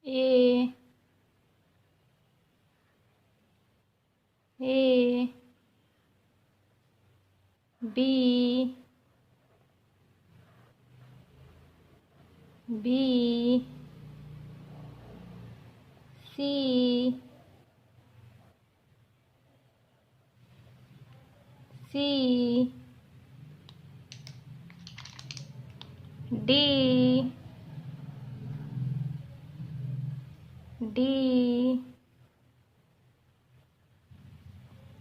A A B B C C D D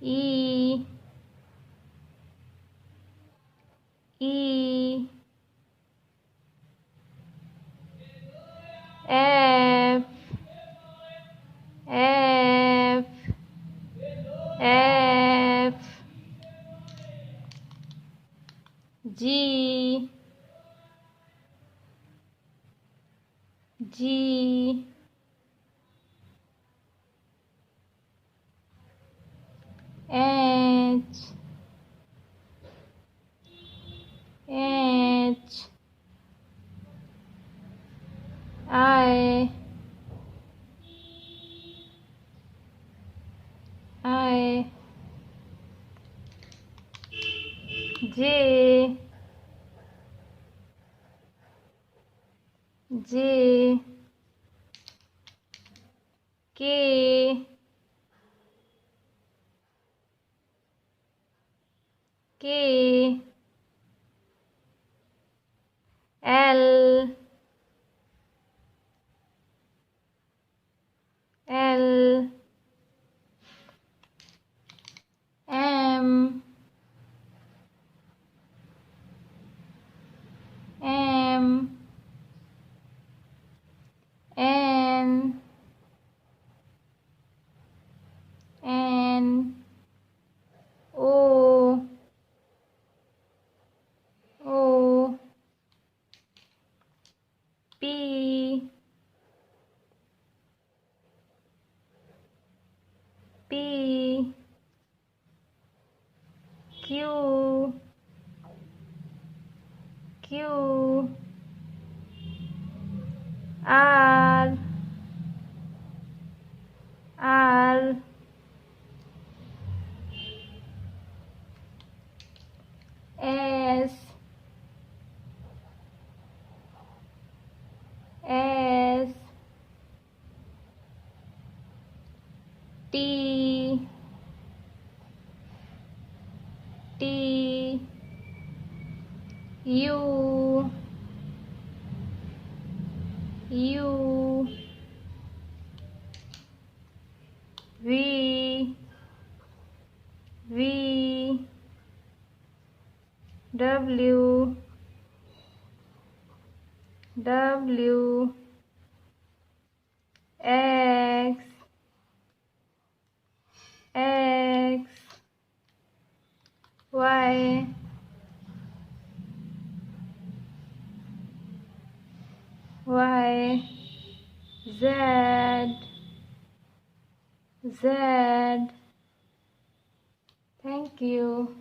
E E F F F G G H H I J J K K L L M M N N O O P P Q Q R R S S T T U U V V W W X X Y Y Z Z. Thank you.